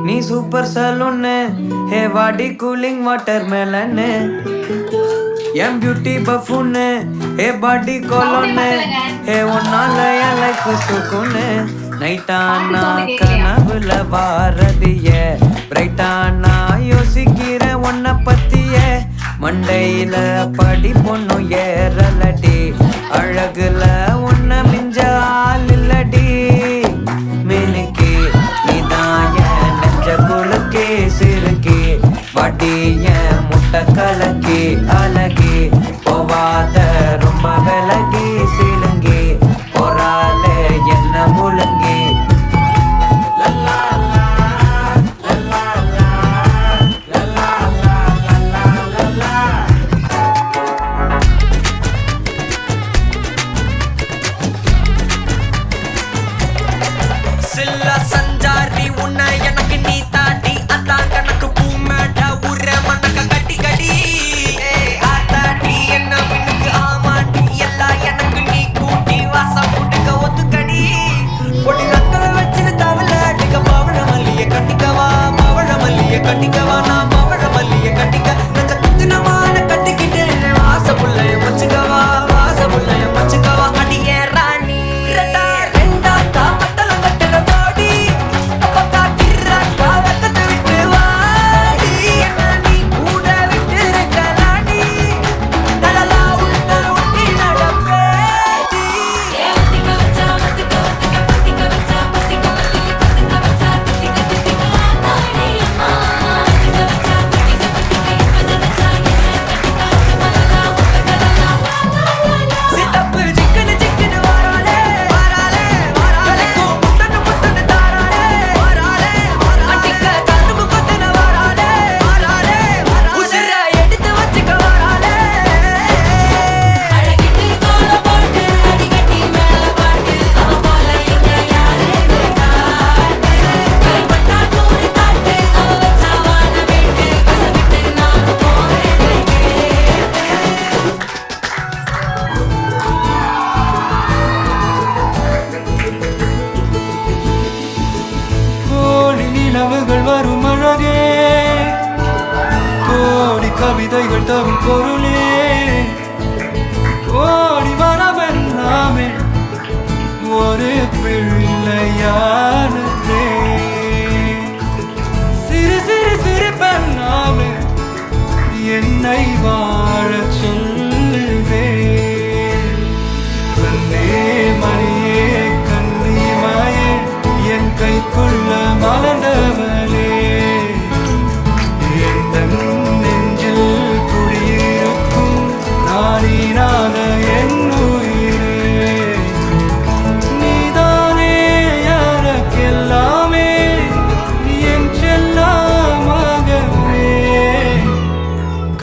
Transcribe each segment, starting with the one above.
நீ சூப்பர் சலூன்னு ஹே வாடி cooling water மேலன்னு என் beauty பஃபூன்னு ஹே பாடி கோலோன்னு ஹே ஒன்னால என் லைஃப் சுக்குன்னு நைட்டானா கனவுல வாரதிய பிரைட்டானா யோசிக்கிற உன்னை பத்திய மண்டையில படி பொண்ணும் ஏறலடி அழகுல உன்னை மிஞ்ச ஆள் இல்லடி மினுக்கி நீதான் என் நெஞ்ச குலுக்கி சிறுக்கி வடி என் முட்டை கலக்கி அழகி போவாத ரொம்ப விலகி சிலுங்கி போறாலே என்ன முழுங்கி சில்ல சஞ்சாரி உன்னை எனக்கு நீ தாட்டி அதான் கணக்கு பூமேட உர மணக்க கட்டி கடி ஆத்தாட்டி என்ன மினுக்கு ஆமாட்டி எல்லாம் எனக்கு நீ கூட்டி வாசம் கூட்டுக்க ஒத்துக்கடி பொடி நக்கலை வச்சுட்டு தவள அடிக்க பவழ மல்லிய கட்டிக்கவா பவழ மல்லிய கட்டிக்கவா நான் பவழ மல்லிய கட்டிக்க நெஞ்ச குத்தினமான கட்டிக்கிட்டு வாச புள்ளைய மச்சுக்கவா வாச புள்ளைய மச்சுக்கவா அடியே ராணி நிலவுகள் வரும் அழகே கோடி கவிதைகள் தரும் பொருளே கோடி வரவெல்லாமே ஒரு பிள்ளையானதே சிறு சிறு சிறு பெண்ணாமே என்னை வாழ சொல்லுவே கண்ணே மணியே கண்ணிமாயே என் கைக்குள்ள மலர்ந்தவளே என் நெஞ்சில் குடியிருக்கும் நானீனாத என் உயிரே நீதானே எனக்கெல்லாமே என் செல்லமாகவே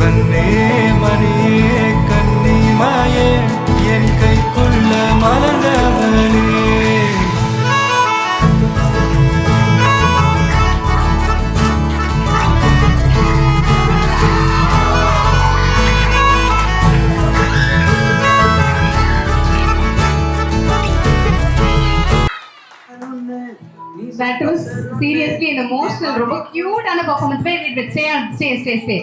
கண்ணே மணியே கண்ணிமாயே என் கைக்குள்ள மலர்ந்தவளே That was seriously an emotional, ரொம்ப cute ஆன performance. Stay.